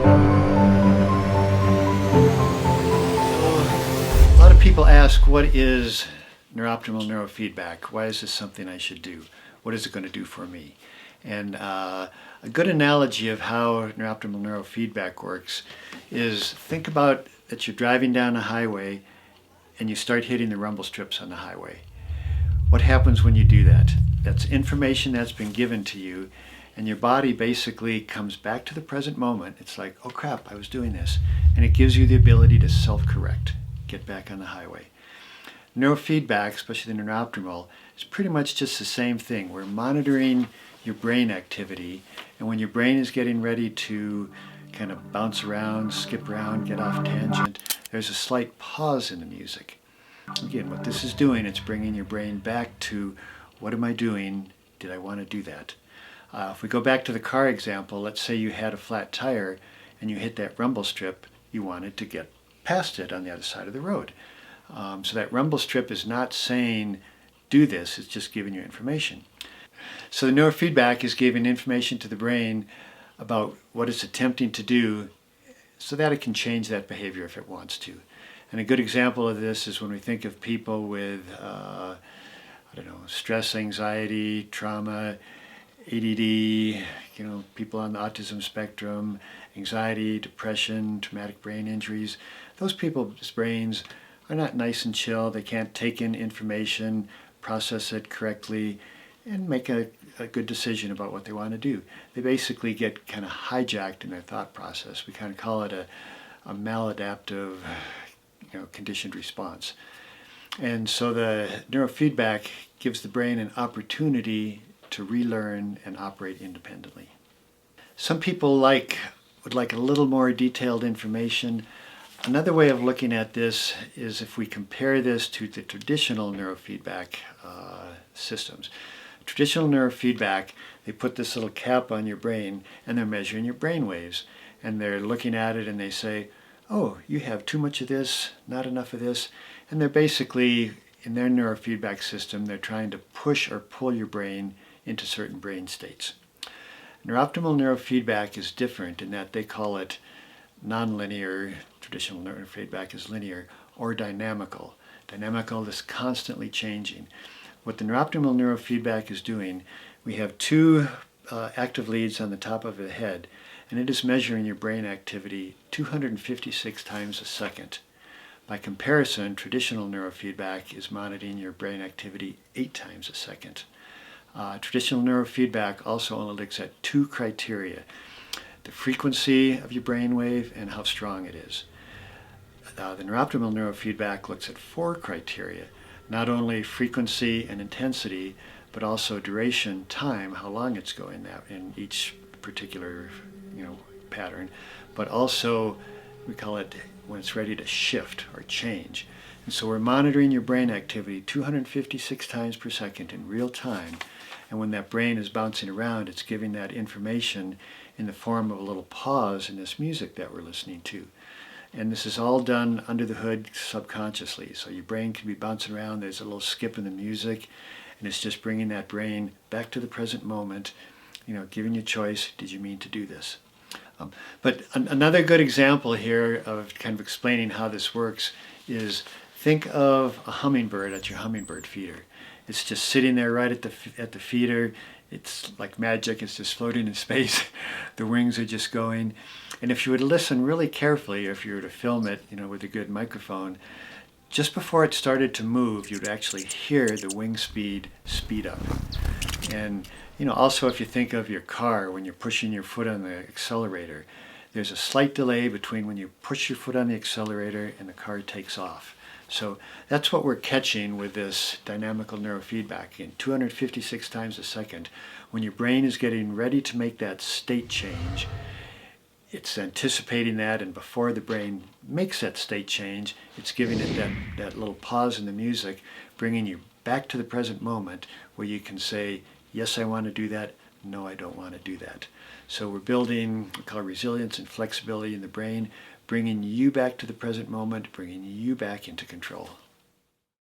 A lot of people ask, what is NeurOptimal Neurofeedback? Why is this something I should do? What is it going to do for me? And a good analogy of how NeurOptimal Neurofeedback works is, think about that you're driving down a highway and you start hitting the rumble strips on the highway. What happens when you do that? That's information that's been given to you, and your body basically comes back to the present moment. It's like, oh crap, I was doing this. And it gives you the ability to self-correct, get back on the highway. Neurofeedback, especially the NeurOptimal, is pretty much just the same thing. We're monitoring your brain activity, and when your brain is getting ready to kind of bounce around, skip around, get off tangent, there's a slight pause in the music. Again, what this is doing, it's bringing your brain back to, what am I doing? Did I want to do that? If we go back to the car example, let's say you had a flat tire and you hit that rumble strip, you wanted to get past it on the other side of the road. So that rumble strip is not saying, do this, it's just giving you information. So the neurofeedback is giving information to the brain about what it's attempting to do so that it can change that behavior if it wants to. And a good example of this is when we think of people with, stress, anxiety, trauma, ADD, people on the autism spectrum, anxiety, depression, traumatic brain injuries. Those people's brains are not nice and chill. They can't take in information, process it correctly, and make a good decision about what they want to do. They basically get kind of hijacked in their thought process. We kind of call it a maladaptive, conditioned response. And so the neurofeedback gives the brain an opportunity to relearn and operate independently. Some people would like a little more detailed information. Another way of looking at this is if we compare this to the traditional neurofeedback systems. Traditional neurofeedback, they put this little cap on your brain and they're measuring your brain waves. And they're looking at it and they say, oh, you have too much of this, not enough of this. And they're basically, in their neurofeedback system, they're trying to push or pull your brain into certain brain states. NeurOptimal neurofeedback is different in that they call it nonlinear. Traditional neurofeedback is linear, or dynamical. Dynamical is constantly changing. What the NeurOptimal neurofeedback is doing, we have two active leads on the top of the head, and it is measuring your brain activity 256 times a second. By comparison, traditional neurofeedback is monitoring your brain activity 8 times a second. Traditional neurofeedback also only looks at 2 criteria: the frequency of your brain wave and how strong it is. The NeurOptimal neurofeedback looks at 4 criteria: not only frequency and intensity, but also duration, time, how long it's going in each particular pattern, but also we call it when it's ready to shift or change. And so we're monitoring your brain activity 256 times per second in real time, and when that brain is bouncing around, it's giving that information in the form of a little pause in this music that we're listening to. And this is all done under the hood subconsciously. So your brain can be bouncing around, there's a little skip in the music, and it's just bringing that brain back to the present moment, giving you choice, did you mean to do this? But another good example here of kind of explaining how this works is, think of a hummingbird at your hummingbird feeder. It's just sitting there right at the feeder. It's like magic, it's just floating in space. The wings are just going. And if you were to listen really carefully, or if you were to film it, with a good microphone, just before it started to move, you'd actually hear the wing speed up. And also if you think of your car, when you're pushing your foot on the accelerator, there's a slight delay between when you push your foot on the accelerator and the car takes off. So that's what we're catching with this dynamical neurofeedback. In 256 times a second, when your brain is getting ready to make that state change, it's anticipating that, and before the brain makes that state change, it's giving it that little pause in the music, bringing you back to the present moment where you can say, yes, I want to do that, no, I don't want to do that. So we're building, we call it resilience and flexibility in the brain, bringing you back to the present moment, bringing you back into control.